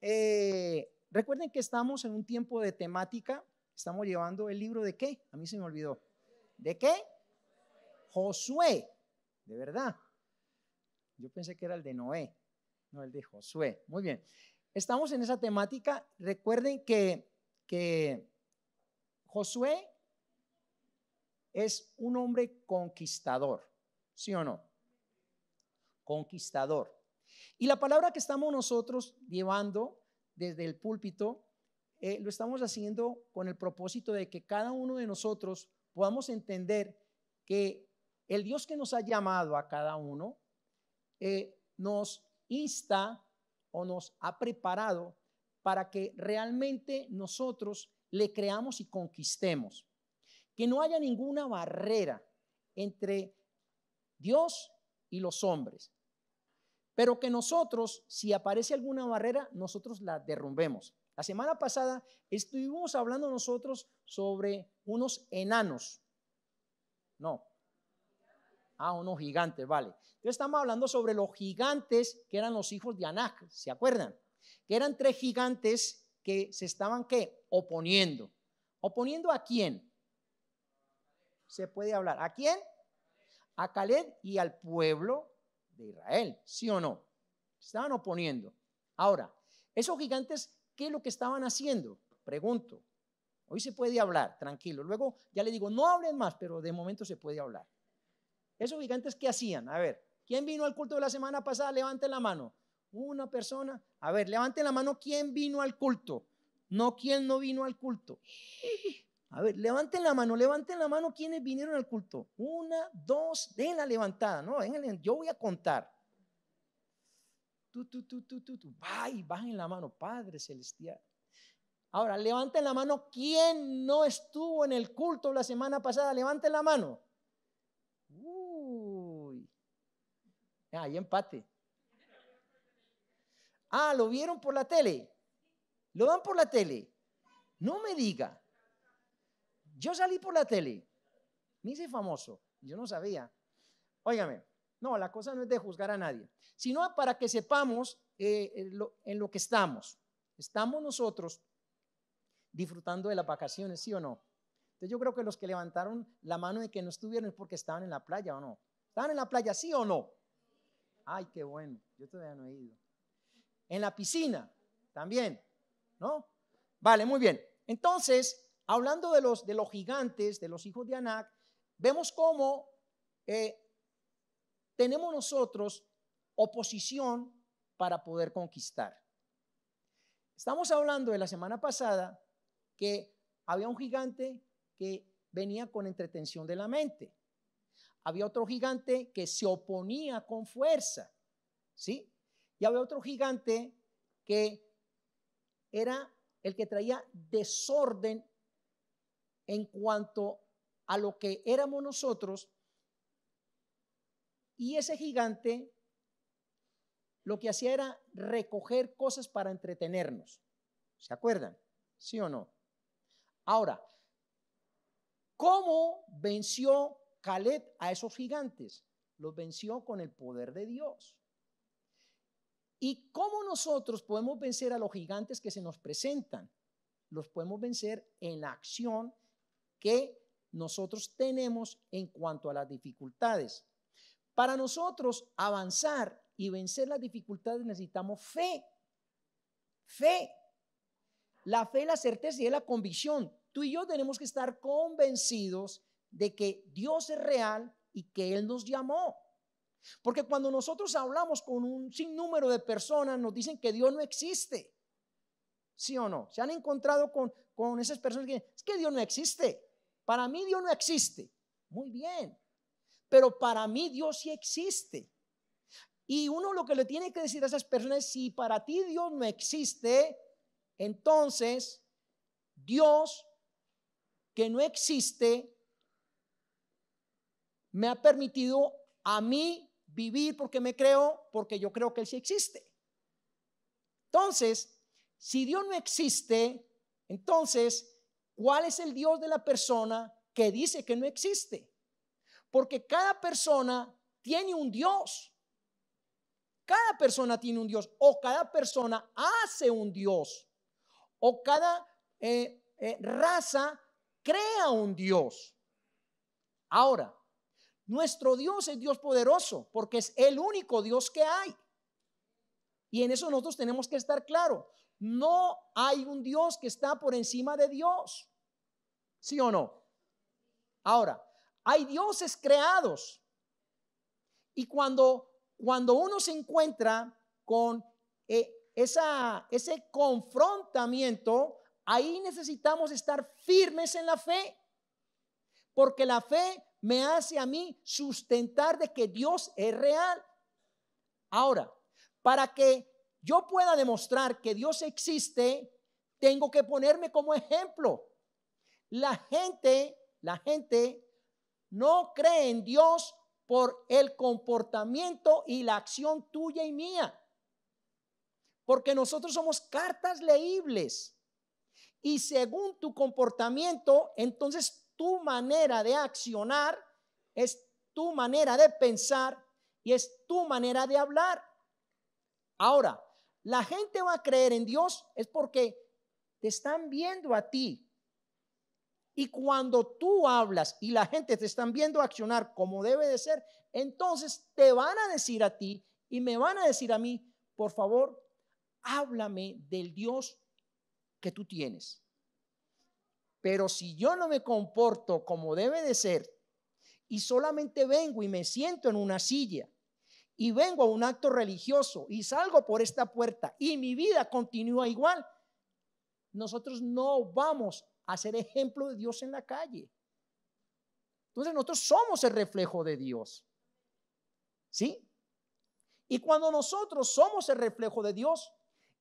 Recuerden que estamos en un tiempo de temática. Estamos llevando el libro de ¿qué? A mí se me olvidó. ¿De qué? Josué. De verdad. Yo pensé que era el de Noé, no el de Josué. Muy bien. Estamos en esa temática. Recuerden que Josué es un hombre conquistador. ¿Sí o no? Conquistador. Y la palabra que estamos nosotros llevando desde el púlpito, lo estamos haciendo con el propósito de que cada uno de nosotros podamos entender que el Dios que nos ha llamado a cada uno nos insta o nos ha preparado para que realmente nosotros le creamos y conquistemos. Que no haya ninguna barrera entre Dios y los hombres. Pero que nosotros, si aparece alguna barrera, nosotros la derrumbemos. La semana pasada estuvimos hablando nosotros sobre unos enanos. No. Unos gigantes, vale. Entonces estamos hablando sobre los gigantes que eran los hijos de Anak, ¿se acuerdan? Que eran 3 gigantes que se estaban, ¿qué? Oponiendo. ¿Oponiendo a quién? Se puede hablar. ¿A quién? A Caleb y al pueblo de Israel, ¿sí o no? Se estaban oponiendo. Ahora, esos gigantes, ¿qué es lo que estaban haciendo? Pregunto. Hoy se puede hablar, tranquilo. Luego ya le digo, no hablen más, pero de momento se puede hablar. Esos gigantes, ¿qué hacían? A ver, ¿quién vino al culto de la semana pasada? Levanten la mano. Una persona. A ver, levanten la mano, ¿quién vino al culto? No, ¿quién no vino al culto? A ver, levanten la mano, ¿quiénes vinieron al culto? 1, 2, den la levantada. No, yo voy a contar. Bajen la mano, Padre Celestial. Ahora, levanten la mano, ¿quién no estuvo en el culto la semana pasada? Levanten la mano. Hay empate. ¿Lo vieron por la tele? ¿Lo dan por la tele? No me diga. Yo salí por la tele. Me hice famoso. Yo no sabía. Óigame, no, la cosa no es de juzgar a nadie, sino para que sepamos en lo que estamos. Estamos nosotros disfrutando de las vacaciones, ¿sí o no? Entonces yo creo que los que levantaron la mano de que no estuvieron es porque estaban en la playa o no. ¿Estaban en la playa, sí o no? Ay, qué bueno, yo todavía no he ido. En la piscina también, ¿no? Vale, muy bien. Entonces, hablando de los gigantes, de los hijos de Anak, vemos cómo tenemos nosotros oposición para poder conquistar. Estamos hablando de la semana pasada que había un gigante que venía con entretención de la mente. Había otro gigante que se oponía con fuerza, ¿sí? Y había otro gigante que era el que traía desorden en cuanto a lo que éramos nosotros. Y ese gigante lo que hacía era recoger cosas para entretenernos. ¿Se acuerdan? ¿Sí o no? Ahora, ¿cómo venció Caleb a esos gigantes? Los venció con el poder de Dios. ¿Y cómo nosotros podemos vencer a los gigantes que se nos presentan? Los podemos vencer en la acción que nosotros tenemos en cuanto a las dificultades. Para nosotros avanzar y vencer las dificultades necesitamos fe. Fe. La fe, la certeza y la convicción. Tú y yo tenemos que estar convencidos de que Dios es real y que Él nos llamó. Porque cuando nosotros hablamos con un sinnúmero de personas, nos dicen que Dios no existe. ¿Sí o no? Se han encontrado con esas personas que dicen, es que Dios no existe. Para mí Dios no existe. Muy bien. Pero para mí Dios sí existe. Y uno lo que le tiene que decir a esas personas es, si para ti Dios no existe, entonces Dios que no existe me ha permitido a mí vivir porque me creo, porque yo creo que Él sí existe. Entonces, si Dios no existe, entonces, ¿cuál es el Dios de la persona que dice que no existe? Porque cada persona tiene un Dios. cada persona tiene un Dios, o cada persona hace un Dios, o cada raza crea un Dios. Ahora, nuestro Dios es Dios poderoso, porque es el único Dios que hay. Y en eso nosotros tenemos que estar claros. No hay un Dios que está por encima de Dios. ¿Sí o no? Ahora, hay dioses creados. Y cuando uno se encuentra con ese confrontamiento, ahí necesitamos estar firmes en la fe. Porque la fe me hace a mí sustentar de que Dios es real. Ahora, para que yo pueda demostrar que Dios existe, tengo que ponerme como ejemplo. La gente no cree en Dios por el comportamiento y la acción tuya y mía. Porque nosotros somos cartas leíbles. Y según tu comportamiento, entonces tu manera de accionar es tu manera de pensar y es tu manera de hablar. Ahora, la gente va a creer en Dios es porque te están viendo a ti. Y cuando tú hablas y la gente te están viendo accionar como debe de ser, entonces te van a decir a ti y me van a decir a mí, por favor, háblame del Dios que tú tienes. Pero si yo no me comporto como debe de ser y solamente vengo y me siento en una silla y vengo a un acto religioso y salgo por esta puerta y mi vida continúa igual, nosotros no vamos a ser ejemplo de Dios en la calle. Entonces nosotros somos el reflejo de Dios. ¿Sí? Y cuando nosotros somos el reflejo de Dios,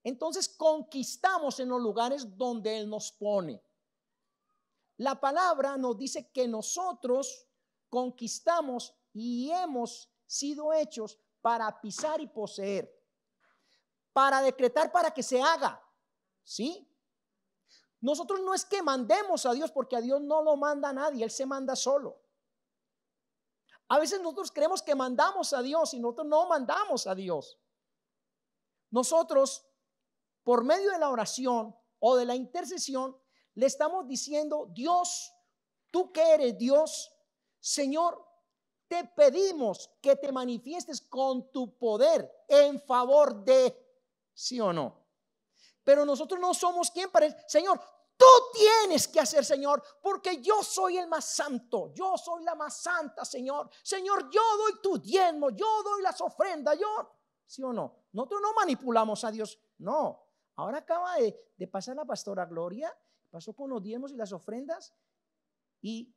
entonces conquistamos en los lugares donde Él nos pone. La palabra nos dice que nosotros conquistamos y hemos sido hechos para pisar y poseer, para decretar para que se haga. ¿Sí? Nosotros no es que mandemos a Dios, porque a Dios no lo manda a nadie, Él se manda solo. A veces nosotros creemos que mandamos a Dios y nosotros no mandamos a Dios. Nosotros, por medio de la oración o de la intercesión, le estamos diciendo: Dios, tú que eres Dios, Señor, te pedimos que te manifiestes con tu poder en favor de, ¿sí o no? Pero nosotros no somos quien para decir: Señor, tú tienes que hacer, Señor, porque yo soy el más santo, yo soy la más santa, Señor. Señor, yo doy tu diezmo, yo doy las ofrendas, yo, ¿sí o no? Nosotros no manipulamos a Dios, no. Ahora acaba de pasar la pastora Gloria, pasó con los diezmos y las ofrendas, y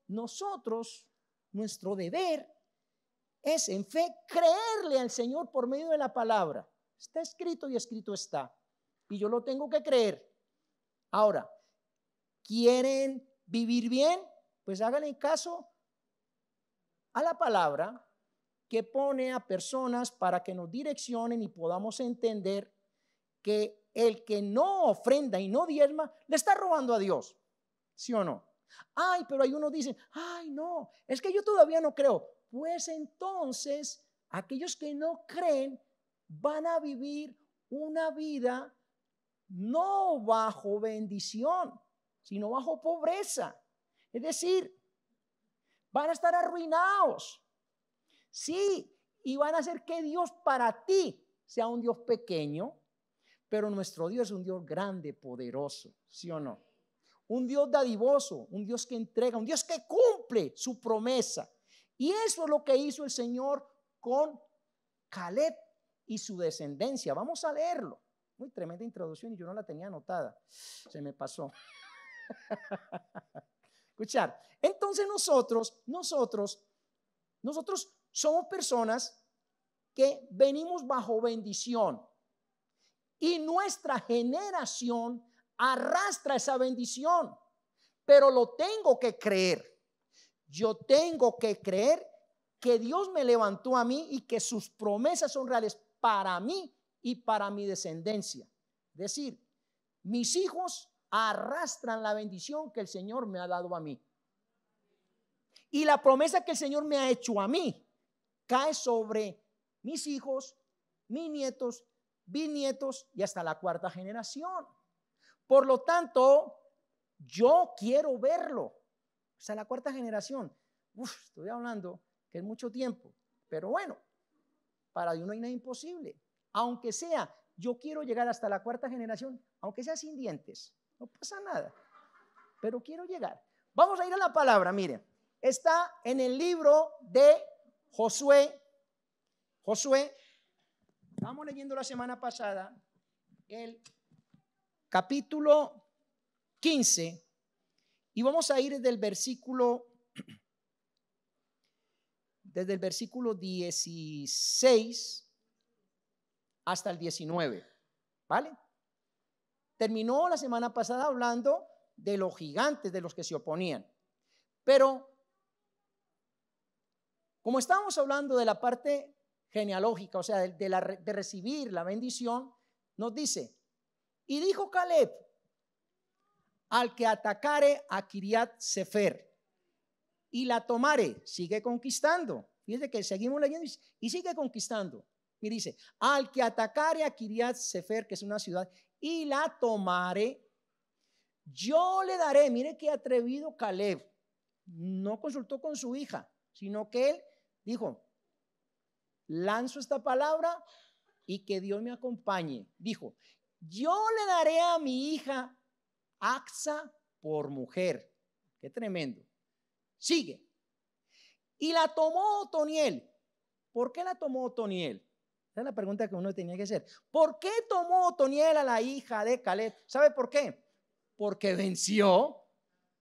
nosotros, nuestro deber es en fe creerle al Señor por medio de la palabra. Está escrito y escrito está. Y yo lo tengo que creer. Ahora, ¿quieren vivir bien? Pues háganle caso a la palabra que pone a personas para que nos direccionen y podamos entender que el que no ofrenda y no diezma le está robando a Dios. ¿Sí o no? Ay, pero hay unos dicen: ay, no, es que yo todavía no creo. Pues entonces, aquellos que no creen van a vivir una vida no bajo bendición, sino bajo pobreza. Es decir, van a estar arruinados. Sí, y van a hacer que Dios para ti sea un Dios pequeño, pero nuestro Dios es un Dios grande, poderoso, ¿sí o no? Un Dios dadivoso, un Dios que entrega, un Dios que cumple su promesa. Y eso es lo que hizo el Señor con Caleb y su descendencia. Vamos a leerlo. Muy tremenda introducción y yo no la tenía anotada. Se me pasó. Escuchar. Entonces nosotros somos personas que venimos bajo bendición y nuestra generación arrastra esa bendición, pero lo tengo que creer. Yo tengo que creer que Dios me levantó a mí y que sus promesas son reales para mí y para mi descendencia. Es decir, mis hijos arrastran la bendición que el Señor me ha dado a mí. Y la promesa que el Señor me ha hecho a mí cae sobre mis hijos mis nietos, bisnietos y hasta la cuarta generación. Por lo tanto, yo quiero verlo. Hasta la cuarta generación. Estoy hablando que es mucho tiempo, pero bueno, para Dios no hay nada imposible. Aunque sea, yo quiero llegar hasta la cuarta generación, aunque sea sin dientes, no pasa nada, pero quiero llegar. Vamos a ir a la palabra, miren, está en el libro de Josué. Josué, estábamos leyendo la semana pasada el capítulo 15 y vamos a ir desde el versículo 16 hasta el 19, ¿vale? Terminó la semana pasada hablando de los gigantes, de los que se oponían, pero como estábamos hablando de la parte genealógica, o sea, de recibir la bendición, nos dice, y dijo Caleb, al que atacare a Kiriat Sefer y la tomare, sigue conquistando. Fíjense que seguimos leyendo y sigue conquistando. Y dice, al que atacare a Kiriat Sefer, que es una ciudad, y la tomare, yo le daré. Mire qué atrevido Caleb. No consultó con su hija, sino que él dijo, lanzo esta palabra y que Dios me acompañe. Dijo, yo le daré a mi hija Acsa por mujer. Qué tremendo. Sigue. Y la tomó Otoniel. ¿Por qué la tomó Otoniel? Esa es la pregunta que uno tenía que hacer. ¿Por qué tomó Otoniel a la hija de Caleb? ¿Sabe por qué? Porque venció.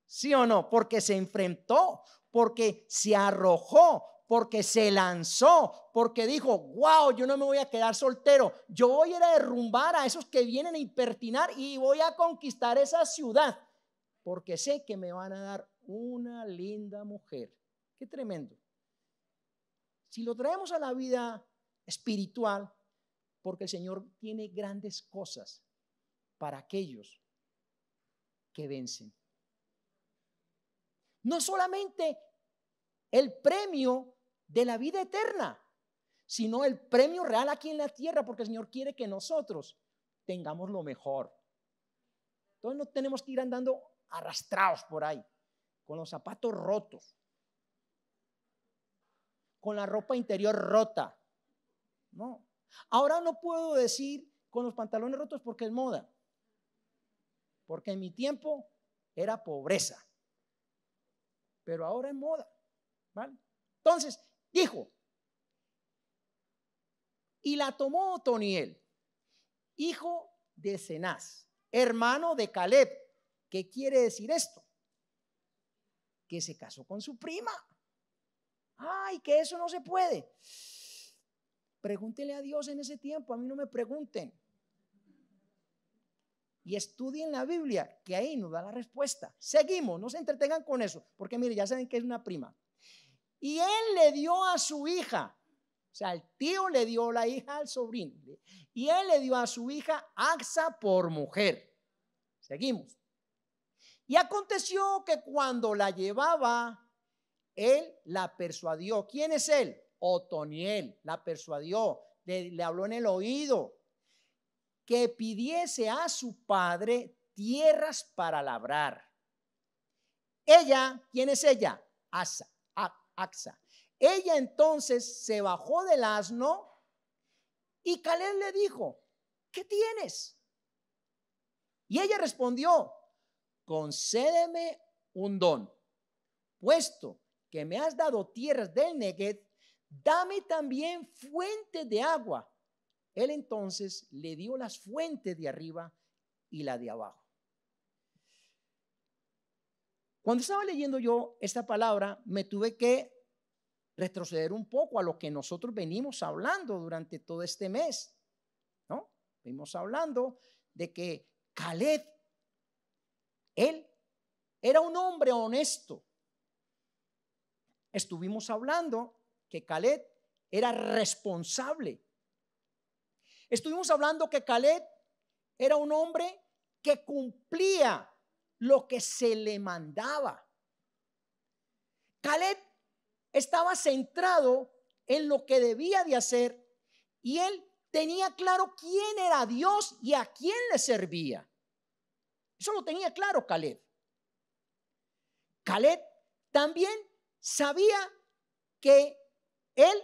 ¿Sí o no? Porque se enfrentó, porque se arrojó, porque se lanzó, porque dijo, wow, yo no me voy a quedar soltero, yo voy a ir a derrumbar a esos que vienen a impertinar y voy a conquistar esa ciudad, porque sé que me van a dar una linda mujer. Qué tremendo. Si lo traemos a la vida espiritual, porque el Señor tiene grandes cosas para aquellos que vencen. No solamente el premio de la vida eterna, sino el premio real aquí en la tierra, porque el Señor quiere que nosotros tengamos lo mejor. Entonces no tenemos que ir andando arrastrados por ahí, con los zapatos rotos, con la ropa interior rota. No. Ahora no puedo decir con los pantalones rotos porque es moda, porque en mi tiempo era pobreza. Pero ahora es moda, ¿vale? Entonces dijo, y la tomó Otoniel, hijo de Cenaz, hermano de Caleb. ¿Qué quiere decir esto? Que se casó con su prima. Ay, que eso no se puede. Pregúntele a Dios en ese tiempo, a mí no me pregunten. Y estudien la Biblia, que ahí nos da la respuesta. Seguimos, no se entretengan con eso, porque mire, ya saben que es una prima. Y él le dio a su hija, o sea, el tío le dio la hija al sobrino, y él le dio a su hija Acsa por mujer. Seguimos. Y aconteció que cuando la llevaba, él la persuadió. ¿Quién es él? Otoniel, la persuadió, le habló en el oído que pidiese a su padre tierras para labrar. Ella, ¿quién es ella? Acsa. Ella entonces se bajó del asno y Caleb le dijo, ¿qué tienes? Y ella respondió, concédeme un don, puesto que me has dado tierras del Negev, dame también fuentes de agua. Él entonces le dio las fuentes de arriba y la de abajo. Cuando estaba leyendo yo esta palabra, me tuve que retroceder un poco a lo que nosotros venimos hablando durante todo este mes, ¿no? Venimos hablando de que Caleb, él era un hombre honesto. Estuvimos hablando que Caleb era responsable. Estuvimos hablando que Caleb era un hombre que cumplía lo que se le mandaba. Caleb estaba centrado en lo que debía de hacer y él tenía claro quién era Dios y a quién le servía. Eso lo tenía claro Caleb. Caleb también sabía que él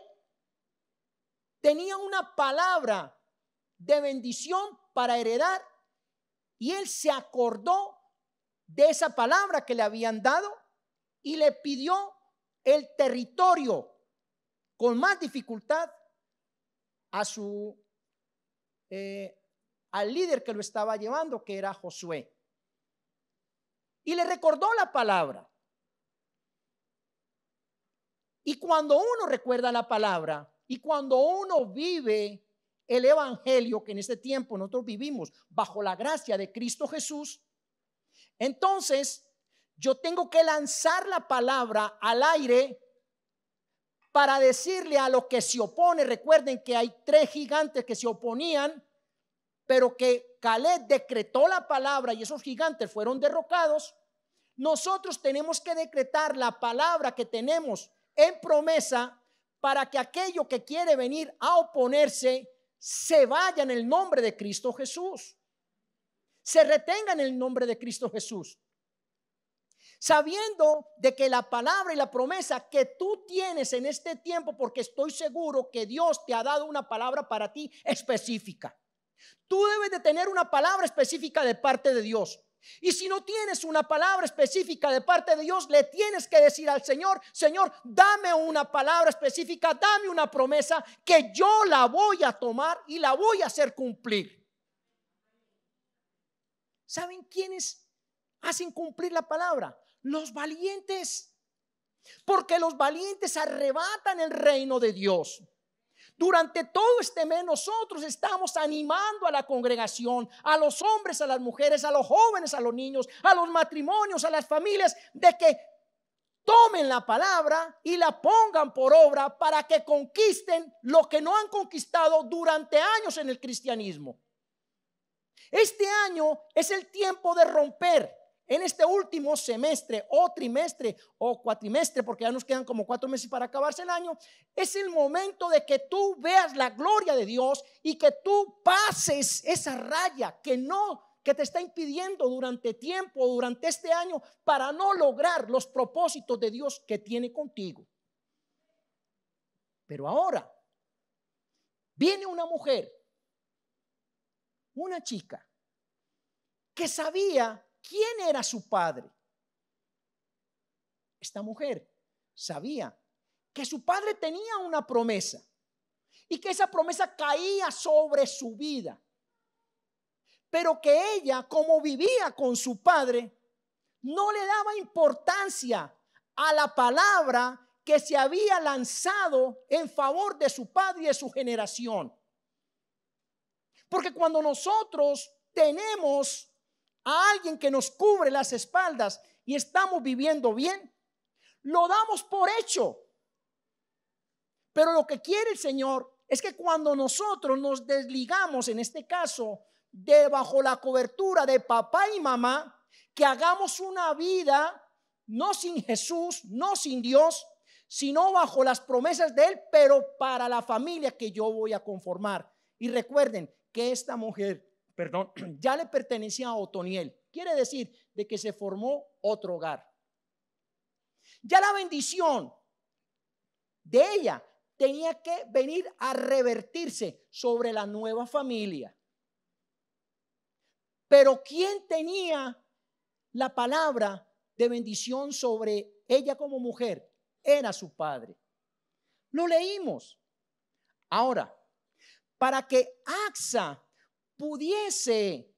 tenía una palabra de bendición para heredar y él se acordó de esa palabra que le habían dado y le pidió el territorio con más dificultad a al líder que lo estaba llevando, que era Josué, y le recordó la palabra. Y cuando uno recuerda la palabra y cuando uno vive el evangelio, que en este tiempo nosotros vivimos bajo la gracia de Cristo Jesús, entonces yo tengo que lanzar la palabra al aire para decirle a lo que se opone. Recuerden que hay 3 gigantes que se oponían, pero que Caleb decretó la palabra y esos gigantes fueron derrocados. Nosotros tenemos que decretar la palabra que tenemos en promesa para que aquello que quiere venir a oponerse se vaya en el nombre de Cristo Jesús, se retenga en el nombre de Cristo Jesús, sabiendo de que la palabra y la promesa que tú tienes en este tiempo, porque estoy seguro que Dios te ha dado una palabra para ti específica. Tú debes de tener una palabra específica de parte de Dios. Y si no tienes una palabra específica de parte de Dios, le tienes que decir al Señor: Señor, dame una palabra específica, dame una promesa que yo la voy a tomar y la voy a hacer cumplir. ¿Saben quiénes hacen cumplir la palabra? Los valientes. Porque los valientes arrebatan el reino de Dios. Durante todo este mes nosotros estamos animando a la congregación, a los hombres, a las mujeres, a los jóvenes, a los niños, a los matrimonios, a las familias, de que tomen la palabra y la pongan por obra para que conquisten lo que no han conquistado durante años en el cristianismo. Este año es el tiempo de romper. En este último semestre o trimestre o cuatrimestre, porque ya nos quedan como 4 meses para acabarse el año, es el momento de que tú veas la gloria de Dios y que tú pases esa raya que te está impidiendo durante tiempo, durante este año, para no lograr los propósitos de Dios que tiene contigo. Pero ahora viene una mujer, una chica que sabía quién era su padre. Esta mujer sabía que su padre tenía una promesa y que esa promesa caía sobre su vida, pero que ella, como vivía con su padre, no le daba importancia a la palabra que se había lanzado en favor de su padre y de su generación. Porque cuando nosotros tenemos a alguien que nos cubre las espaldas y estamos viviendo bien, lo damos por hecho. Pero lo que quiere el Señor es que cuando nosotros nos desligamos, en este caso, de bajo la cobertura de papá y mamá, que hagamos una vida no sin Jesús, no sin Dios, sino bajo las promesas de Él, pero para la familia que yo voy a conformar. Y recuerden que esta mujer, ya le pertenecía a Otoniel. Quiere decir de que se formó otro hogar. Ya la bendición de ella tenía que venir a revertirse sobre la nueva familia. Pero ¿quién tenía la palabra de bendición sobre ella como mujer? Era su padre. Lo leímos. Ahora, para que Axa pudiese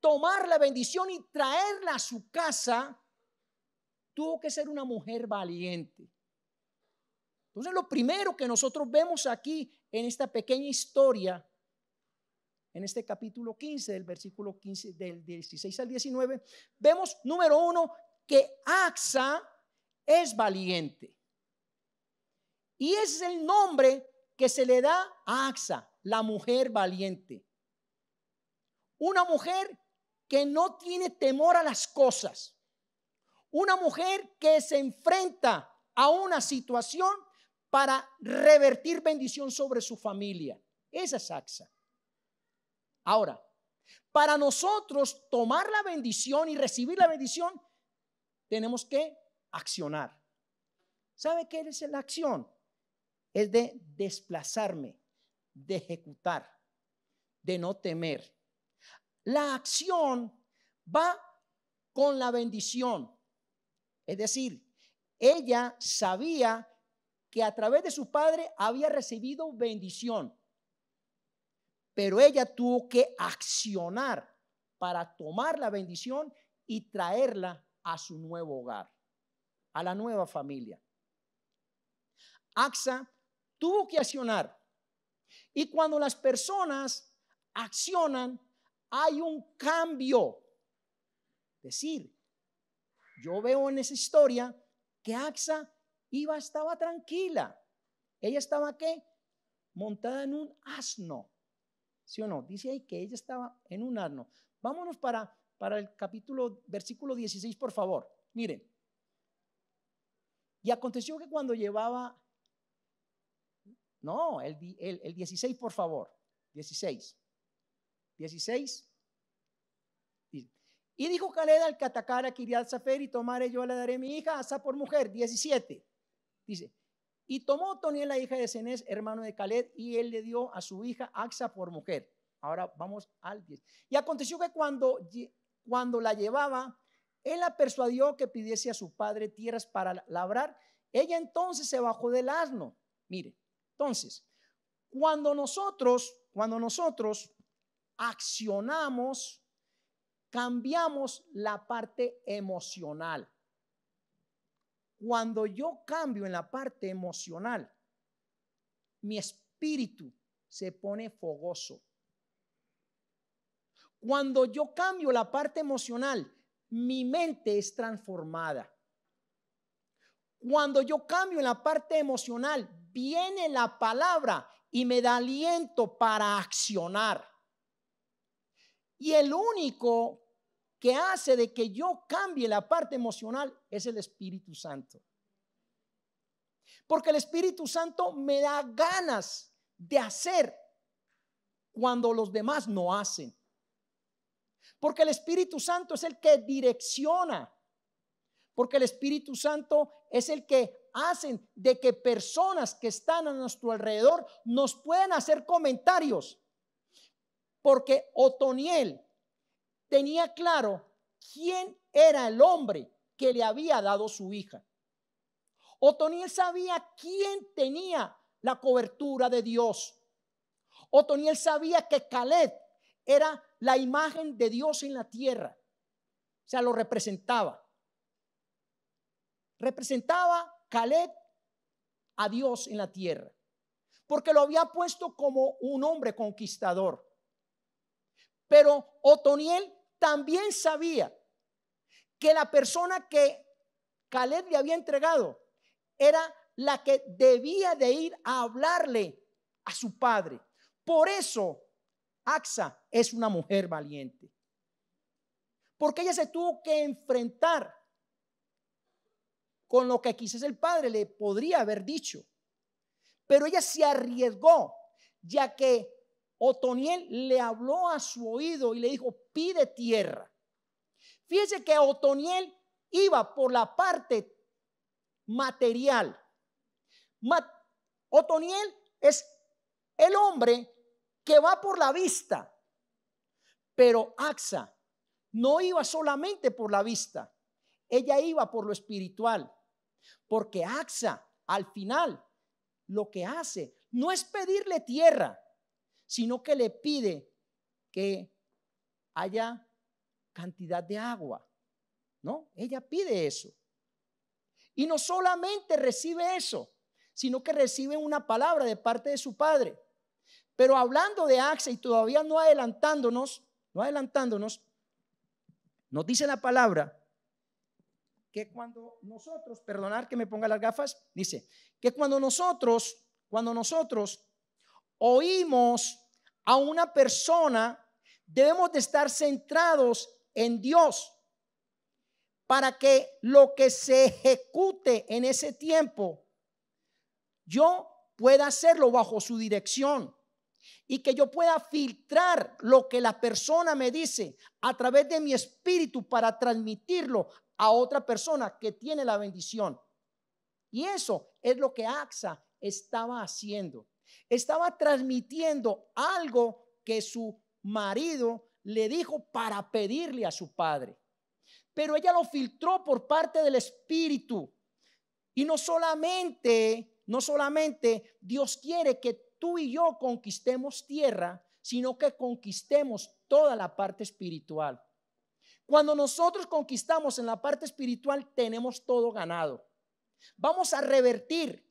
tomar la bendición y traerla a su casa, tuvo que ser una mujer valiente. Entonces, lo primero que nosotros vemos aquí en esta pequeña historia, en este capítulo 15, del versículo 15, del 16 al 19, vemos, número 1, que Axa es valiente. Y ese es el nombre que se le da a Axa, la mujer valiente. Una mujer que no tiene temor a las cosas. Una mujer que se enfrenta a una situación para revertir bendición sobre su familia. Esa es Axa. Ahora, para nosotros tomar la bendición y recibir la bendición, tenemos que accionar. ¿Sabe qué es la acción? Es de desplazarme, de ejecutar, de no temer. La acción va con la bendición. Es decir, ella sabía que a través de su padre había recibido bendición, pero ella tuvo que accionar para tomar la bendición y traerla a su nuevo hogar, a la nueva familia. Axa tuvo que accionar, y cuando las personas accionan, hay un cambio. Es decir, yo veo en esa historia que Axa estaba tranquila. Ella estaba ¿qué? Montada en un asno. ¿Sí o no? Dice ahí que ella estaba en un asno. Vámonos para el versículo 16, por favor. Miren. Y aconteció que cuando llevaba, no, el 16, por favor. 16. Y dijo Caleb al que atacara a Kiriat Safer y tomare yo le daré mi hija Asa por mujer. 17. Dice, y tomó Otoniel la hija de Cenez, hermano de Caleb, y él le dio a su hija Axa por mujer. Ahora vamos al 10. Y aconteció que cuando la llevaba, él la persuadió que pidiese a su padre tierras para labrar. Ella entonces se bajó del asno. Mire, entonces, cuando nosotros accionamos, cambiamos la parte emocional. Cuando yo cambio en la parte emocional, mi espíritu se pone fogoso. Cuando yo cambio la parte emocional, mi mente es transformada. Cuando yo cambio en la parte emocional, viene la palabra y me da aliento para accionar. Y el único que hace de que yo cambie la parte emocional es el Espíritu Santo. Porque el Espíritu Santo me da ganas de hacer cuando los demás no hacen. Porque el Espíritu Santo es el que direcciona. Porque el Espíritu Santo es el que hacen de que personas que están a nuestro alrededor nos puedan hacer comentarios. Porque Otoniel tenía claro quién era el hombre que le había dado su hija. Otoniel sabía quién tenía la cobertura de Dios. Otoniel sabía que Caleb era la imagen de Dios en la tierra. O sea, lo representaba. Representaba Caleb a Dios en la tierra, porque lo había puesto como un hombre conquistador. Pero Otoniel también sabía que la persona que Caleb le había entregado era la que debía de ir a hablarle a su padre. Por eso Axa es una mujer valiente, porque ella se tuvo que enfrentar con lo que quizás el padre le podría haber dicho, pero ella se arriesgó, ya que Otoniel le habló a su oído y le dijo: pide tierra. Fíjese que Otoniel iba por la parte material. Otoniel es el hombre que va por la vista, pero Axa no iba solamente por la vista, ella iba por lo espiritual, porque Axa al final lo que hace no es pedirle tierra, sino que le pide que haya cantidad de agua. ¿No? Ella pide eso. Y no solamente recibe eso, sino que recibe una palabra de parte de su padre. Pero hablando de Axa y todavía no adelantándonos, nos dice la palabra que cuando nosotros, perdonar que me ponga las gafas, dice que cuando nosotros oímos a una persona, debemos de estar centrados en Dios para que lo que se ejecute en ese tiempo yo pueda hacerlo bajo su dirección y que yo pueda filtrar lo que la persona me dice a través de mi espíritu para transmitirlo a otra persona que tiene la bendición. Y eso es lo que Axa estaba haciendo. Estaba transmitiendo algo que su marido le dijo para pedirle a su padre. Pero ella lo filtró por parte del Espíritu. Y no solamente Dios quiere que tú y yo conquistemos tierra, sino que conquistemos toda la parte espiritual. Cuando nosotros conquistamos en la parte espiritual, tenemos todo ganado. Vamos a revertir.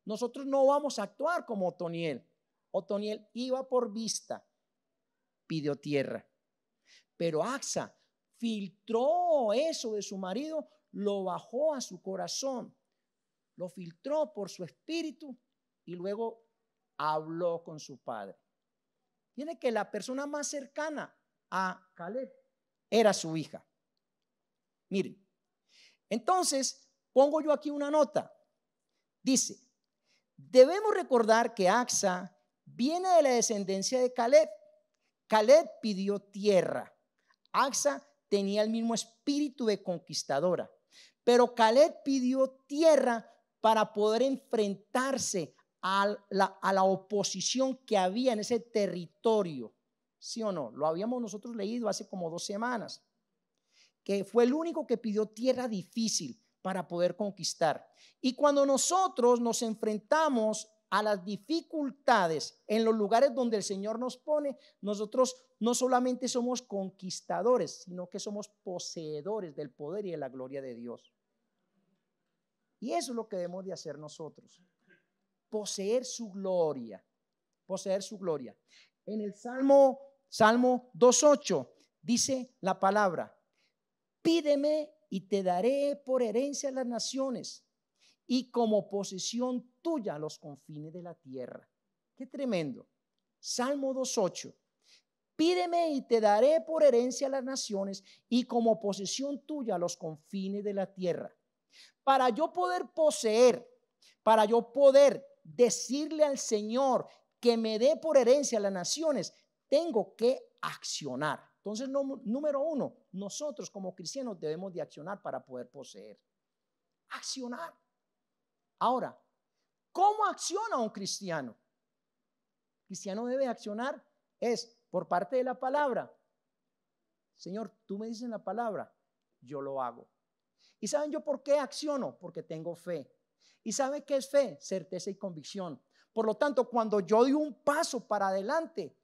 Nosotros no vamos a actuar como Otoniel. Otoniel iba por vista, pidió tierra. Pero Axa filtró eso de su marido, lo bajó a su corazón, lo filtró por su espíritu y luego habló con su padre. Tiene que la persona más cercana a Caleb era su hija. Miren, entonces pongo yo aquí una nota. Dice, debemos recordar que Axa viene de la descendencia de Caleb. Caleb pidió tierra. Axa tenía el mismo espíritu de conquistadora, pero Caleb pidió tierra para poder enfrentarse a la oposición que había en ese territorio. ¿Sí o no? Lo habíamos nosotros leído hace como 2 semanas, que fue el único que pidió tierra difícil para poder conquistar. Y cuando nosotros nos enfrentamos a las dificultades en los lugares donde el Señor nos pone, nosotros no solamente somos conquistadores, sino que somos poseedores del poder y de la gloria de Dios. Y eso es lo que debemos de hacer nosotros, poseer su gloria, poseer su gloria. En el Salmo 2:8 dice la palabra, pídeme y te daré por herencia a las naciones y como posesión tuya los confines de la tierra. Qué tremendo. Salmo 2:8. Pídeme y te daré por herencia a las naciones y como posesión tuya los confines de la tierra. Para yo poder poseer, para yo poder decirle al Señor que me dé por herencia a las naciones, tengo que accionar. Entonces, número 1, nosotros como cristianos debemos de accionar para poder poseer. Accionar. Ahora, ¿cómo acciona un cristiano? El cristiano debe accionar es por parte de la palabra. Señor, tú me dices la palabra, yo lo hago. ¿Y saben yo por qué acciono? Porque tengo fe. ¿Y saben qué es fe? Certeza y convicción. Por lo tanto, cuando yo doy un paso para adelante,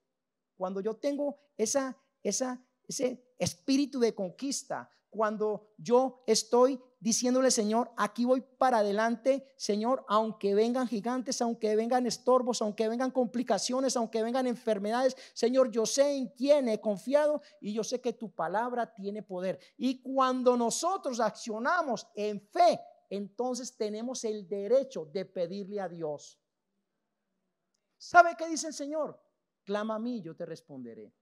cuando yo tengo ese espíritu de conquista, cuando yo estoy diciéndole, Señor, aquí voy para adelante, Señor, aunque vengan gigantes, aunque vengan estorbos, aunque vengan complicaciones, aunque vengan enfermedades, Señor, yo sé en quién he confiado y yo sé que tu palabra tiene poder. Y cuando nosotros accionamos en fe, entonces tenemos el derecho de pedirle a Dios. ¿Sabe qué dice el Señor? Clama a mí, yo te responderé.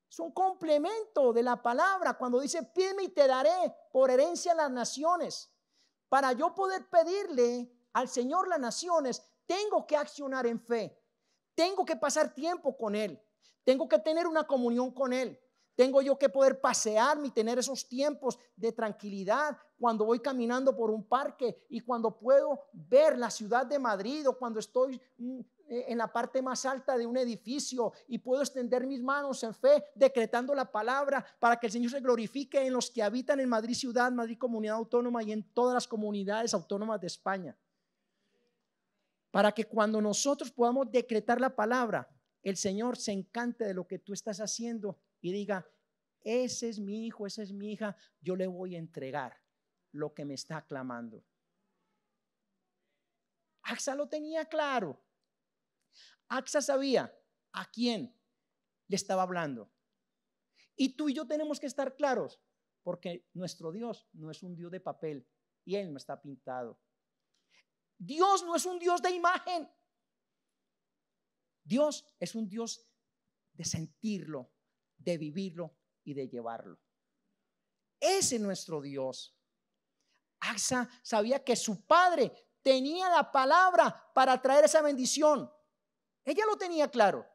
Es un complemento de la palabra cuando dice, pídeme y te daré por herencia a las naciones. Para yo poder pedirle al Señor las naciones, tengo que accionar en fe. Tengo que pasar tiempo con Él. Tengo que tener una comunión con Él. Tengo yo que poder pasearme y tener esos tiempos de tranquilidad cuando voy caminando por un parque y cuando puedo ver la ciudad de Madrid o cuando estoy en la parte más alta de un edificio y puedo extender mis manos en fe decretando la palabra para que el Señor se glorifique en los que habitan en Madrid ciudad, Madrid comunidad autónoma y en todas las comunidades autónomas de España, para que cuando nosotros podamos decretar la palabra, el Señor se encante de lo que tú estás haciendo y diga, ese es mi hijo, esa es mi hija, yo le voy a entregar lo que me está clamando. Axa lo tenía claro. Axa sabía a quién le estaba hablando. Y tú y yo tenemos que estar claros, porque nuestro Dios no es un Dios de papel y Él no está pintado. Dios no es un Dios de imagen. Dios es un Dios de sentirlo, de vivirlo y de llevarlo. Ese es nuestro Dios. Axa sabía que su padre tenía la palabra para traer esa bendición. Ella lo tenía claro.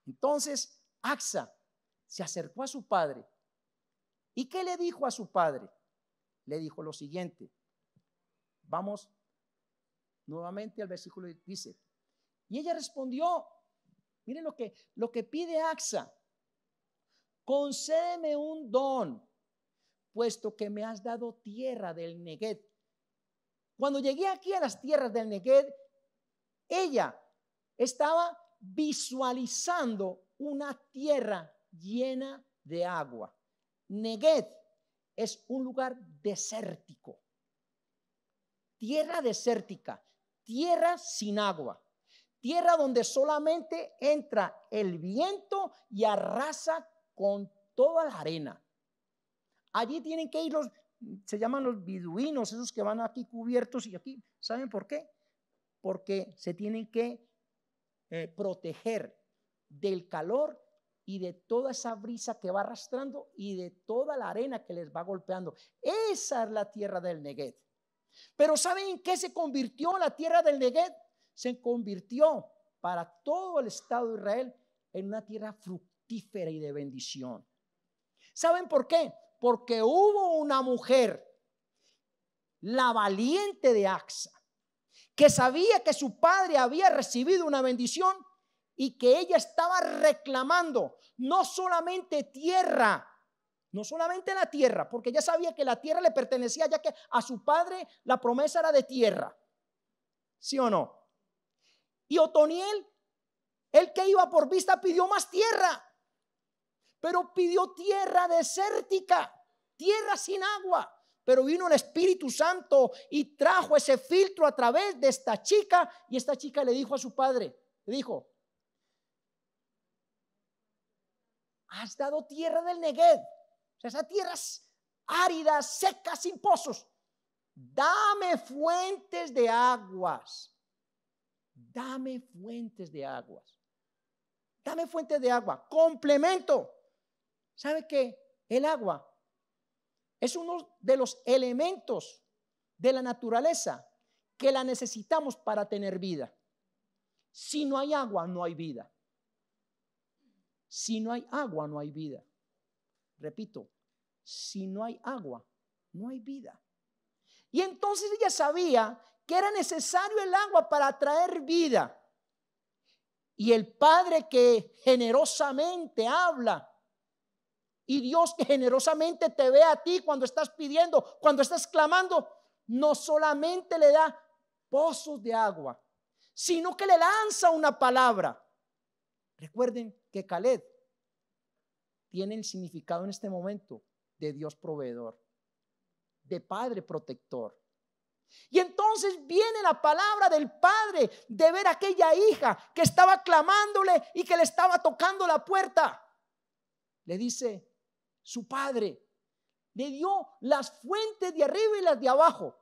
Entonces, Axa se acercó a su padre. ¿Y qué le dijo a su padre? Le dijo lo siguiente. Vamos nuevamente al versículo, dice, y ella respondió, miren lo que pide Axa: concédeme un don, puesto que me has dado tierra del Neguev. Cuando llegué aquí a las tierras del Neguev, ella estaba visualizando una tierra llena de agua. Neguev es un lugar desértico, tierra desértica, tierra sin agua, tierra donde solamente entra el viento y arrasa con toda la arena. Allí tienen que ir se llaman los beduinos, esos que van aquí cubiertos y aquí. ¿Saben por qué? Porque se tienen que proteger del calor y de toda esa brisa que va arrastrando y de toda la arena que les va golpeando. Esa es la tierra del Neguev. Pero ¿saben en qué se convirtió la tierra del Neguev? Se convirtió para todo el estado de Israel en una tierra fructífera y de bendición. ¿Saben por qué? Porque hubo una mujer, la valiente de Axa, que sabía que su padre había recibido una bendición y que ella estaba reclamando no solamente tierra, no solamente la tierra, porque ella sabía que la tierra le pertenecía, ya que a su padre la promesa era de tierra. ¿Sí o no? Y Otoniel, el que iba por vista, pidió más tierra, pero pidió tierra desértica, tierra sin agua. Pero vino el Espíritu Santo y trajo ese filtro a través de esta chica, y esta chica le dijo a su padre, le dijo: has dado tierra del Neguev, o sea, esas tierras áridas, secas, sin pozos. Dame fuentes de aguas. Dame fuentes de aguas. Dame fuentes de agua. Complemento. ¿Sabe qué? El agua es uno de los elementos de la naturaleza que la necesitamos para tener vida. Si no hay agua, no hay vida. Si no hay agua, no hay vida. Repito, si no hay agua, no hay vida. Y entonces ella sabía que era necesario el agua para traer vida. Y el Padre que generosamente habla, y Dios que generosamente te ve a ti cuando estás pidiendo, cuando estás clamando, no solamente le da pozos de agua, sino que le lanza una palabra. Recuerden que Caleb tiene el significado en este momento de Dios proveedor, de Padre protector. Y entonces viene la palabra del padre de ver a aquella hija que estaba clamándole y que le estaba tocando la puerta. Le dice: su padre le dio las fuentes de arriba y las de abajo.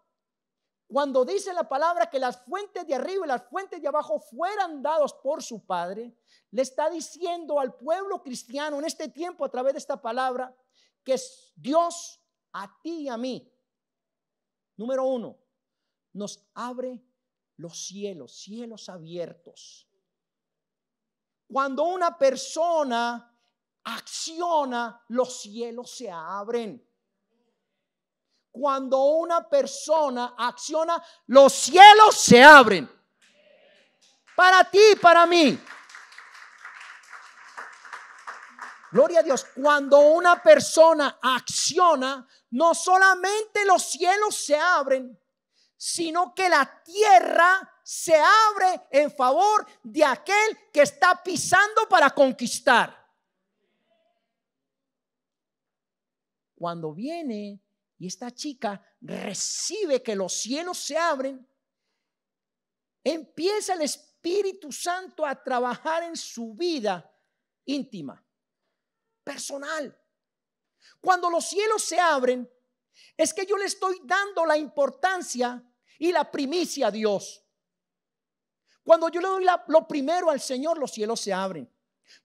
Cuando dice la palabra que las fuentes de arriba y las fuentes de abajo fueran dados por su padre, le está diciendo al pueblo cristiano en este tiempo, a través de esta palabra, que Dios a ti y a mí, número uno, nos abre los cielos, cielos abiertos. Cuando una persona acciona, los cielos se abren. Cuando una persona acciona, los cielos se abren. Para ti, para mí. Gloria a Dios. Cuando una persona acciona, no solamente los cielos se abren, sino que la tierra se abre en favor de aquel que está pisando para conquistar. Cuando viene y esta chica recibe que los cielos se abren, empieza el Espíritu Santo a trabajar en su vida íntima, personal. Cuando los cielos se abren, es que yo le estoy dando la importancia y la primicia a Dios. Cuando yo le doy lo primero al Señor, los cielos se abren.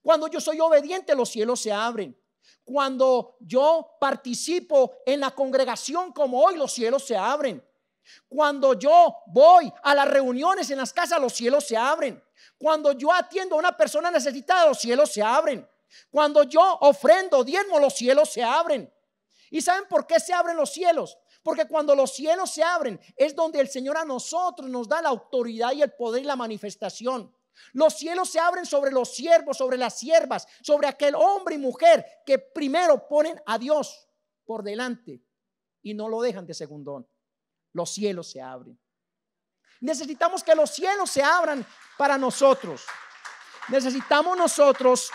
Cuando yo soy obediente, los cielos se abren. Cuando yo participo en la congregación como hoy, los cielos se abren. Cuando yo voy a las reuniones en las casas, los cielos se abren. Cuando yo atiendo a una persona necesitada, los cielos se abren. Cuando yo ofrendo diezmo, los cielos se abren. ¿Y saben por qué se abren los cielos? Porque cuando los cielos se abren es donde el Señor a nosotros nos da la autoridad y el poder y la manifestación. Los cielos se abren sobre los siervos, sobre las siervas, sobre aquel hombre y mujer que primero ponen a Dios por delante y no lo dejan de segundón. Los cielos se abren. Necesitamos que los cielos se abran para nosotros. Necesitamos nosotros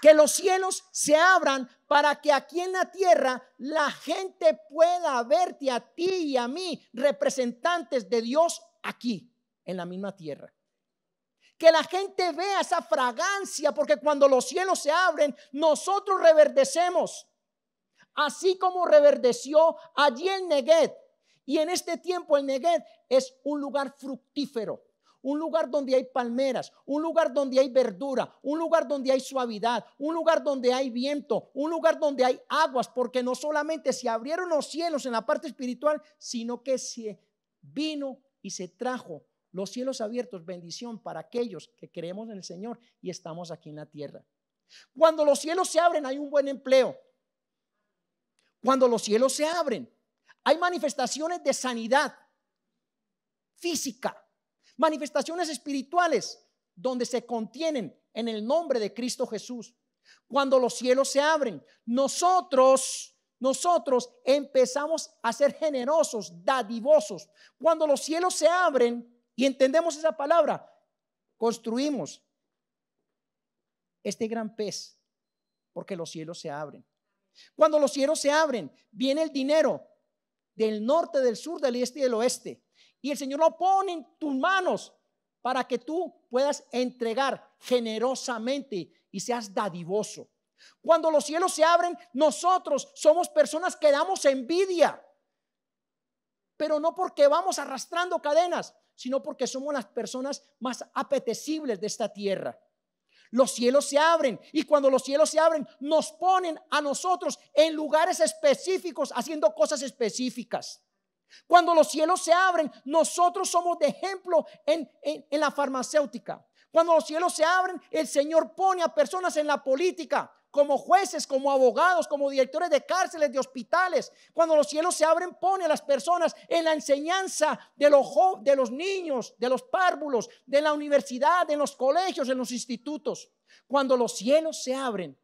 que los cielos se abran para que aquí en la tierra la gente pueda verte a ti y a mí, representantes de Dios aquí en la misma tierra. Que la gente vea esa fragancia, porque cuando los cielos se abren, nosotros reverdecemos. Así como reverdeció allí el Neguev. Y en este tiempo el Neguev es un lugar fructífero, un lugar donde hay palmeras, un lugar donde hay verdura, un lugar donde hay suavidad, un lugar donde hay viento, un lugar donde hay aguas, porque no solamente se abrieron los cielos en la parte espiritual, sino que se vino y se trajo los cielos abiertos, bendición para aquellos que creemos en el Señor y estamos aquí en la tierra. Cuando los cielos se abren, hay un buen empleo. Cuando los cielos se abren, hay manifestaciones de sanidad física, manifestaciones espirituales donde se contienen en el nombre de Cristo Jesús. Cuando los cielos se abren, nosotros empezamos a ser generosos, dadivosos. Cuando los cielos se abren y entendemos esa palabra, construimos este gran pez porque los cielos se abren. Cuando los cielos se abren, viene el dinero del norte, del sur, del este y del oeste. Y el Señor lo pone en tus manos para que tú puedas entregar generosamente y seas dadivoso. Cuando los cielos se abren, nosotros somos personas que damos envidia, pero no porque vamos arrastrando cadenas, sino porque somos las personas más apetecibles de esta tierra. Los cielos se abren y cuando los cielos se abren nos ponen a nosotros en lugares específicos haciendo cosas específicas. Cuando los cielos se abren, nosotros somos de ejemplo en la farmacéutica. Cuando los cielos se abren, el Señor pone a personas en la política como jueces, como abogados, como directores de cárceles, de hospitales. Cuando los cielos se abren, pone a las personas en la enseñanza de los niños, de los párvulos, de la universidad, en los colegios, en los institutos. Cuando los cielos se abren,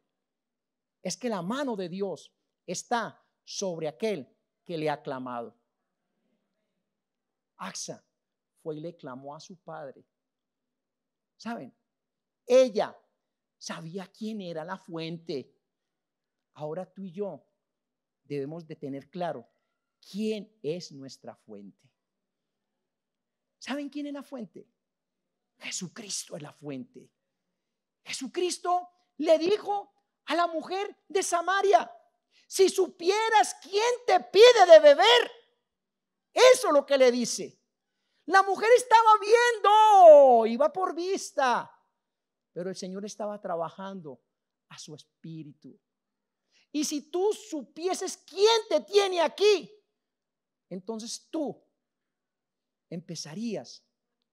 es que la mano de Dios está sobre aquel que le ha clamado. Axa fue y le clamó a su padre. ¿Saben? Ella sabía quién era la fuente. Ahora tú y yo debemos de tener claro quién es nuestra fuente. ¿Saben quién es la fuente? Jesucristo es la fuente. Jesucristo le dijo a la mujer de Samaria: si supieras quién te pide de beber. Eso es lo que le dice. La mujer estaba viendo, iba por vista, pero el Señor estaba trabajando a su espíritu. Y si tú supieses quién te tiene aquí, entonces tú empezarías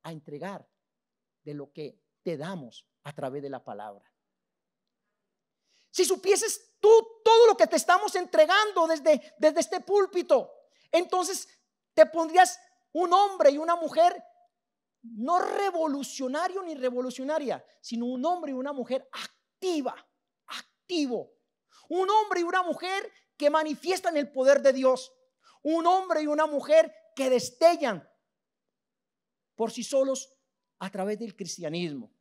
a entregar de lo que te damos a través de la palabra. Si supieses tú todo lo que te estamos entregando desde este púlpito, entonces te pondrías un hombre y una mujer no revolucionario ni revolucionaria, sino un hombre y una mujer activo. Un hombre y una mujer que manifiestan el poder de Dios. Un hombre y una mujer que destellan por sí solos a través del cristianismo.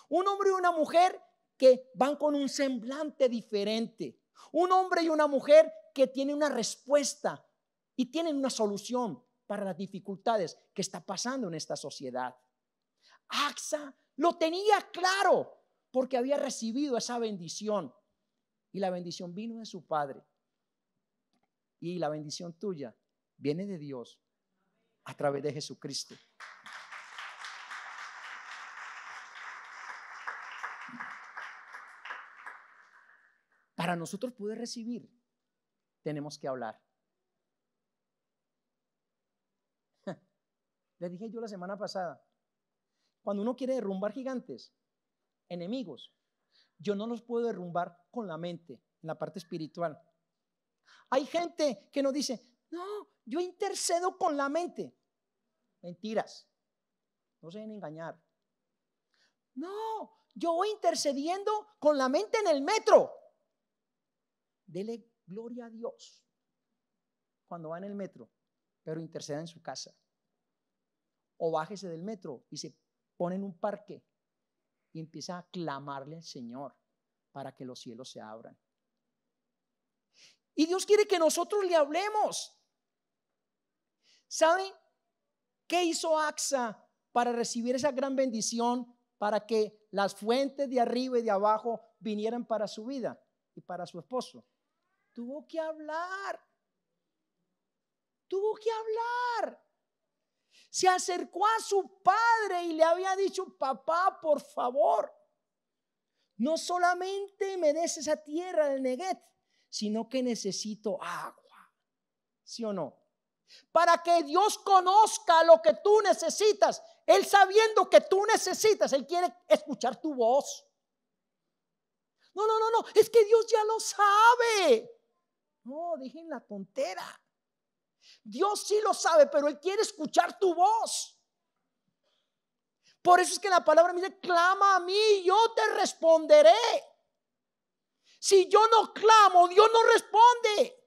Un hombre y una mujer que van con un semblante diferente. Un hombre y una mujer que tienen una respuesta y tienen una solución para las dificultades que está pasando en esta sociedad. Axa lo tenía claro porque había recibido esa bendición y la bendición vino de su padre y la bendición tuya viene de Dios a través de Jesucristo. Para nosotros poder recibir, tenemos que hablar. Les dije yo la semana pasada, cuando uno quiere derrumbar gigantes, enemigos, yo no los puedo derrumbar con la mente, en la parte espiritual. Hay gente que nos dice, no, yo intercedo con la mente. Mentiras, no se deben engañar. No, yo voy intercediendo con la mente en el metro. Dele gloria a Dios cuando va en el metro, pero interceda en su casa. O bájese del metro y se pone en un parque y empieza a clamarle al Señor para que los cielos se abran. Y Dios quiere que nosotros le hablemos. ¿Saben qué hizo Axa para recibir esa gran bendición? Para que las fuentes de arriba y de abajo vinieran para su vida y para su esposo. Tuvo que hablar. Tuvo que hablar. Se acercó a su padre y le había dicho, papá, por favor, no solamente me des esa tierra del Neguet, sino que necesito agua. ¿Sí o no? Para que Dios conozca lo que tú necesitas. Él sabiendo que tú necesitas, Él quiere escuchar tu voz. No, es que Dios ya lo sabe. No, dejen la tontera. Dios sí lo sabe, pero Él quiere escuchar tu voz. Por eso es que la palabra me dice, clama a mí, yo te responderé. Si yo no clamo, Dios no responde.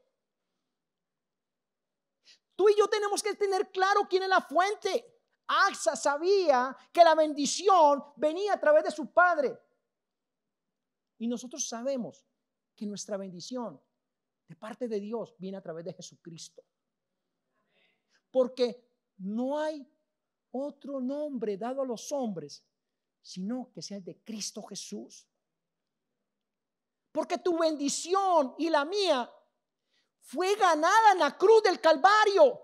Tú y yo tenemos que tener claro quién es la fuente. Axa sabía que la bendición venía a través de su padre. Y nosotros sabemos que nuestra bendición de parte de Dios viene a través de Jesucristo. Porque no hay otro nombre dado a los hombres, sino que sea el de Cristo Jesús. Porque tu bendición y la mía fue ganada en la cruz del Calvario.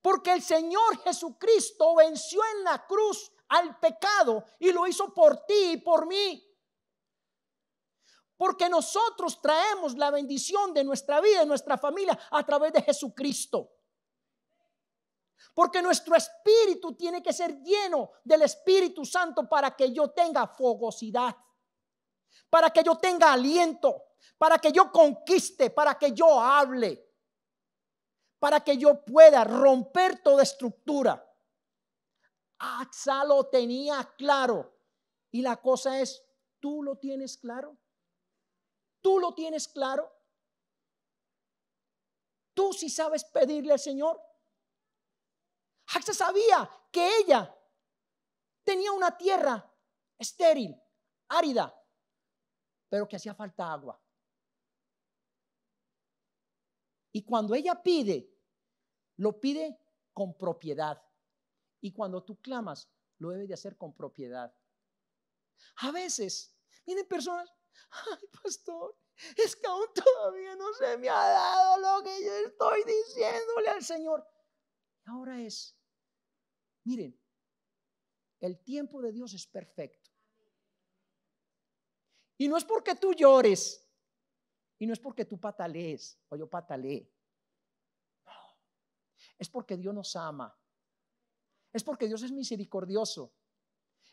Porque el Señor Jesucristo venció en la cruz al pecado y lo hizo por ti y por mí. Porque nosotros traemos la bendición de nuestra vida y nuestra familia a través de Jesucristo. Porque nuestro espíritu tiene que ser lleno del Espíritu Santo para que yo tenga fogosidad, para que yo tenga aliento, para que yo conquiste, para que yo hable, para que yo pueda romper toda estructura. Axa lo tenía claro. Y la cosa es, ¿tú lo tienes claro? ¿Tú lo tienes claro? ¿Tú sí sabes pedirle al Señor? Axa sabía que ella tenía una tierra estéril, árida, pero que hacía falta agua. Y cuando ella pide, lo pide con propiedad. Y cuando tú clamas, lo debes de hacer con propiedad. A veces vienen personas, ay, pastor, es que aún todavía no se me ha dado lo que yo estoy diciéndole al Señor. Ahora es, miren, el tiempo de Dios es perfecto. Y no es porque tú llores, y no es porque tú patalees o yo patalee. No, es porque Dios nos ama. Es porque Dios es misericordioso.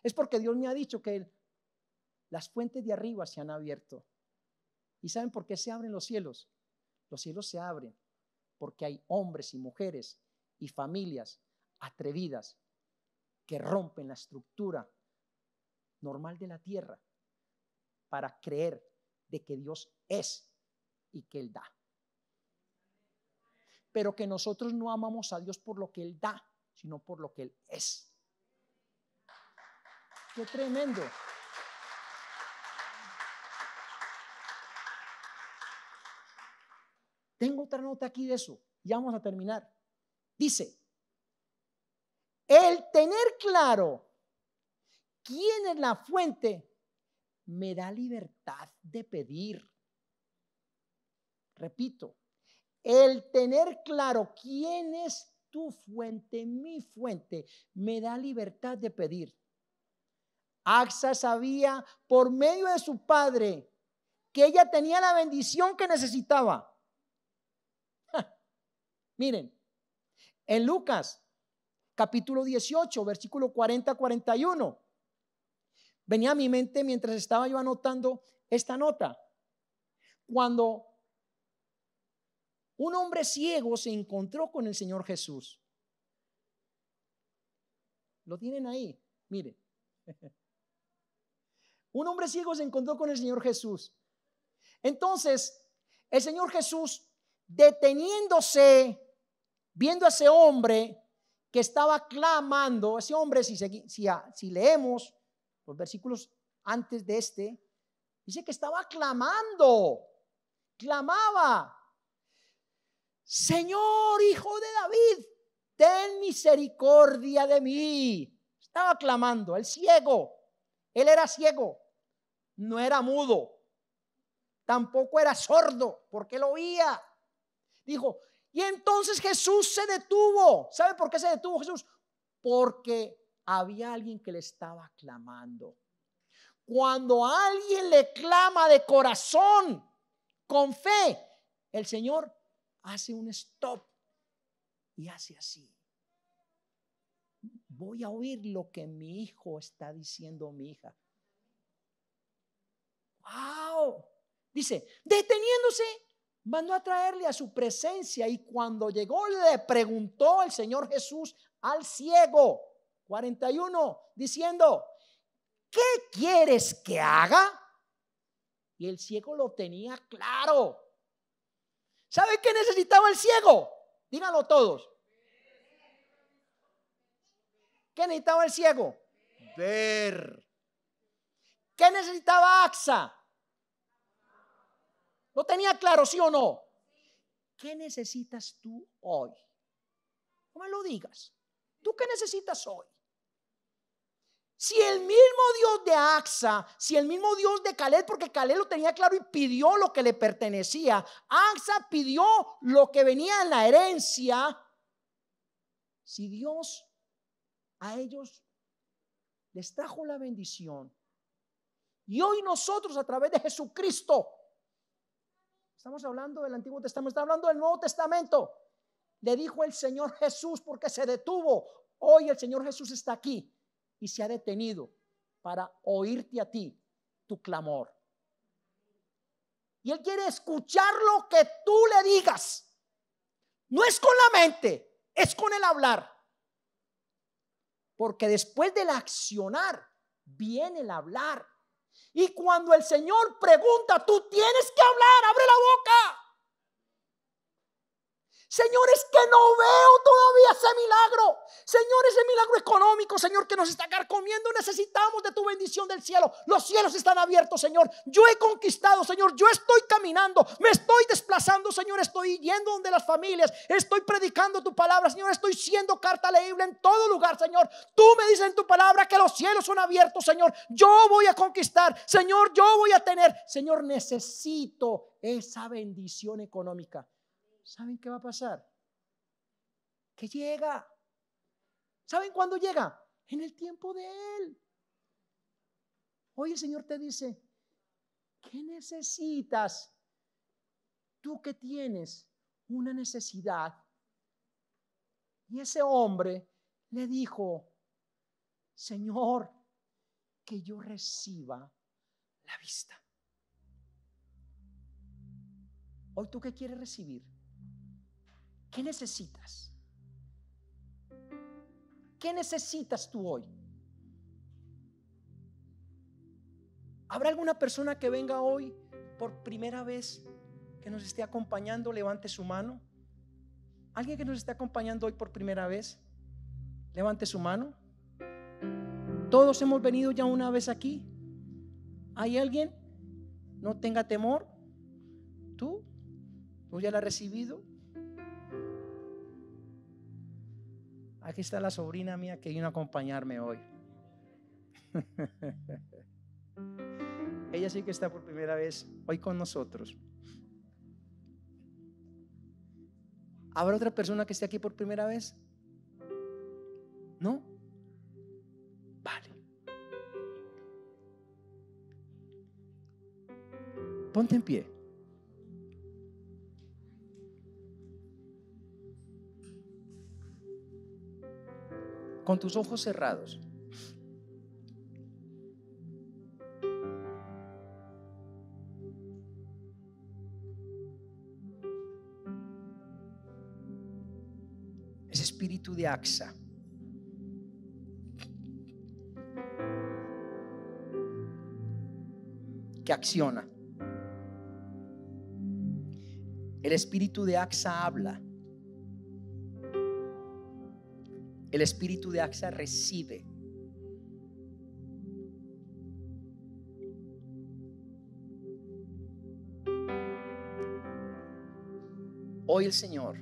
Es porque Dios me ha dicho que las fuentes de arriba se han abierto. ¿Y saben por qué se abren los cielos? Los cielos se abren porque hay hombres y mujeres y familias atrevidas que rompen la estructura normal de la tierra para creer de que Dios es y que Él da. Pero que nosotros no amamos a Dios por lo que Él da, sino por lo que Él es. ¡Qué tremendo! Tengo otra nota aquí de eso. Ya vamos a terminar. Dice, el tener claro quién es la fuente me da libertad de pedir. Repito, el tener claro quién es tu fuente, mi fuente, me da libertad de pedir. Axa sabía por medio de su padre que ella tenía la bendición que necesitaba. Miren, en Lucas capítulo 18, versículo 40-41. Venía a mi mente mientras estaba yo anotando esta nota. Cuando un hombre ciego se encontró con el Señor Jesús. Lo tienen ahí, mire. Un hombre ciego se encontró con el Señor Jesús. Entonces, el Señor Jesús, deteniéndose, viendo a ese hombre que estaba clamando, ese hombre, si leemos los versículos antes de este, dice que estaba clamaba: Señor, Hijo de David, ten misericordia de mí. Estaba clamando, el ciego. Él era ciego, no era mudo, tampoco era sordo, porque lo oía. Dijo, y entonces Jesús se detuvo. ¿Sabe por qué se detuvo Jesús? Porque había alguien que le estaba clamando. Cuando alguien le clama de corazón, con fe, el Señor hace un stop y hace así. Voy a oír lo que mi hijo está diciendo, mi hija. ¡Wow! Dice, deteniéndose, mandó a traerle a su presencia, y cuando llegó le preguntó el Señor Jesús al ciego, 41, diciendo, ¿qué quieres que haga? Y el ciego lo tenía claro. ¿Sabe qué necesitaba el ciego? Díganlo todos. ¿Qué necesitaba el ciego? Ver. ¿Qué necesitaba Axa? ¿Lo tenía claro, sí o no? ¿Qué necesitas tú hoy? No me lo digas. ¿Tú qué necesitas hoy? Si el mismo Dios de Axa, si el mismo Dios de Caleb, porque Caleb lo tenía claro y pidió lo que le pertenecía, Axa pidió lo que venía en la herencia. Si Dios a ellos les trajo la bendición, y hoy nosotros a través de Jesucristo, estamos hablando del Antiguo Testamento, estamos hablando del Nuevo Testamento, le dijo el Señor Jesús, porque se detuvo. Hoy el Señor Jesús está aquí y se ha detenido para oírte a ti, tu clamor. Y Él quiere escuchar lo que tú le digas. No es con la mente, es con el hablar. Porque después del accionar viene el hablar. Y cuando el Señor pregunta, tú tienes que hablar, abre la boca. Señor, es que no veo todavía ese milagro. Señor, ese milagro económico, Señor, que nos está carcomiendo. Necesitamos de tu bendición del cielo. Los cielos están abiertos, Señor. Yo he conquistado, Señor. Yo estoy caminando, me estoy desplazando, Señor. Estoy yendo donde las familias. Estoy predicando tu palabra, Señor. Estoy siendo carta leíble en todo lugar, Señor. Tú me dices en tu palabra que los cielos son abiertos, Señor. Yo voy a conquistar, Señor. Yo voy a tener, Señor, necesito esa bendición económica. ¿Saben qué va a pasar? Que llega. ¿Saben cuándo llega? En el tiempo de Él. Hoy el Señor te dice, ¿qué necesitas? Tú que tienes una necesidad. Y ese hombre le dijo, Señor, que yo reciba la vista. Hoy, ¿tú qué quieres recibir? ¿Qué necesitas? ¿Qué necesitas tú hoy? ¿Habrá alguna persona que venga hoy por primera vez, que nos esté acompañando? Levante su mano. ¿Alguien que nos esté acompañando hoy por primera vez? Levante su mano. Todos hemos venido ya una vez aquí. ¿Hay alguien? No tenga temor. ¿Tú ya la has recibido? Aquí está la sobrina mía que vino a acompañarme hoy. Ella sí que está por primera vez hoy con nosotros. ¿Habrá otra persona que esté aquí por primera vez? ¿No? Vale. Ponte en pie. con tus ojos cerrados. Ese espíritu de Axa que acciona. El espíritu de Axa habla. El espíritu de Axa recibe. Hoy el Señor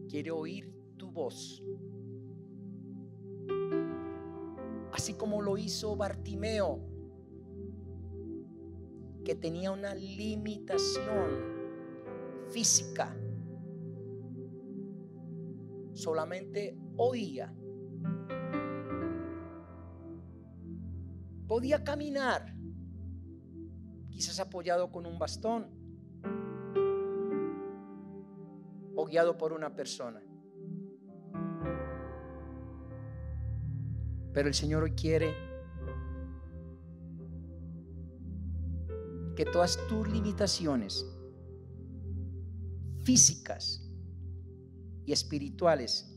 quiere oír tu voz, así como lo hizo Bartimeo, que tenía una limitación física, solamente oía, podía caminar, quizás apoyado con un bastón o guiado por una persona. Pero el Señor hoy quiere que todas tus limitaciones físicas y espirituales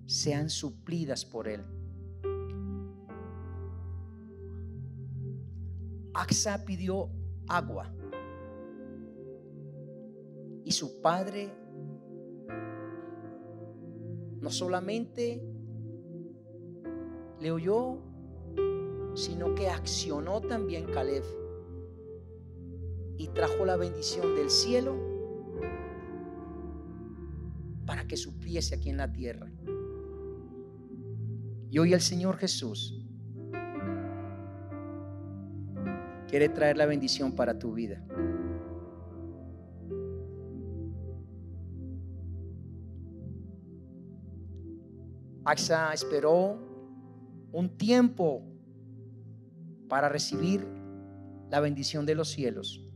sean suplidas por Él. Axa pidió agua y su padre no solamente le oyó, sino que accionó también Caleb y trajo la bendición del cielo para que supliese aquí en la tierra. Y hoy el Señor Jesús quiere traer la bendición para tu vida. Axa esperó un tiempo para recibir la bendición de los cielos.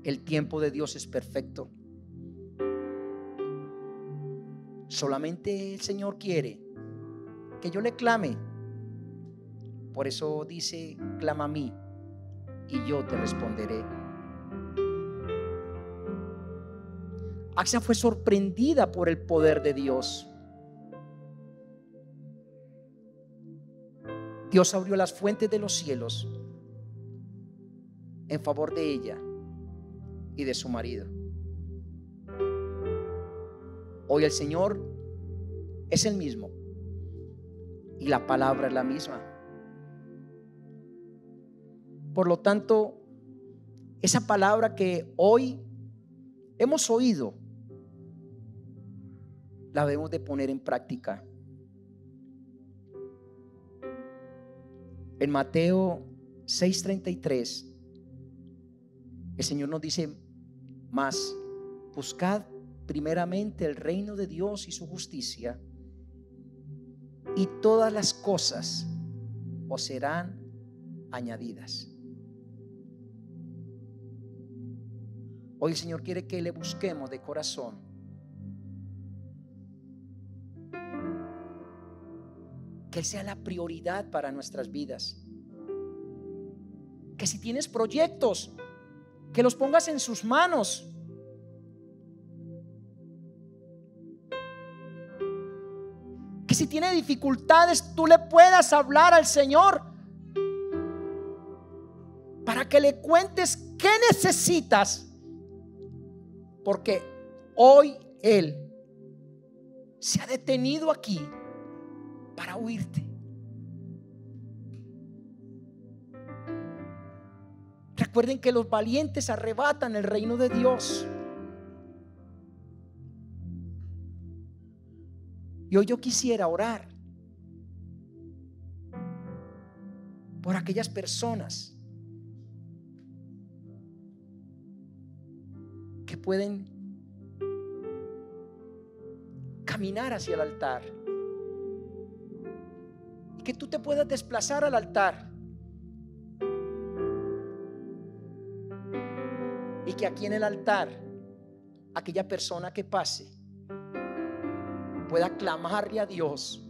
El tiempo de Dios es perfecto. Solamente el Señor quiere que yo le clame. Por eso dice: clama a mí y yo te responderé. Axa fue sorprendida por el poder de Dios. Dios abrió las fuentes de los cielos en favor de ella y de su marido. Hoy el Señor es el mismo y la palabra es la misma. Por lo tanto, esa palabra que hoy hemos oído, la debemos de poner en práctica. En Mateo 6:33, el Señor nos dice: mas buscad primeramente el reino de Dios y su justicia, y todas las cosas os serán añadidas. Hoy el Señor quiere que le busquemos de corazón. Que Él sea la prioridad para nuestras vidas. Que si tienes proyectos, que los pongas en sus manos. Que si tiene dificultades, tú le puedas hablar al Señor para que le cuentes qué necesitas, porque hoy Él se ha detenido aquí para oírte. Recuerden que los valientes arrebatan el reino de Dios. Y hoy yo quisiera orar por aquellas personas que pueden caminar hacia el altar y que tú te puedas desplazar al altar y que aquí en el altar aquella persona que pase pueda clamarle a Dios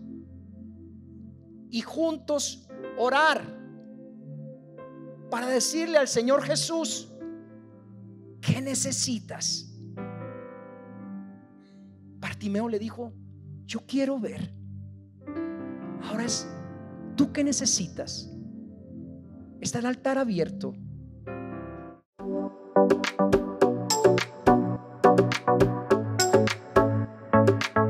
y juntos orar para decirle al Señor Jesús: ¿qué necesitas? Bartimeo le dijo: yo quiero ver. Ahora es: ¿tú qué necesitas? Está el altar abierto.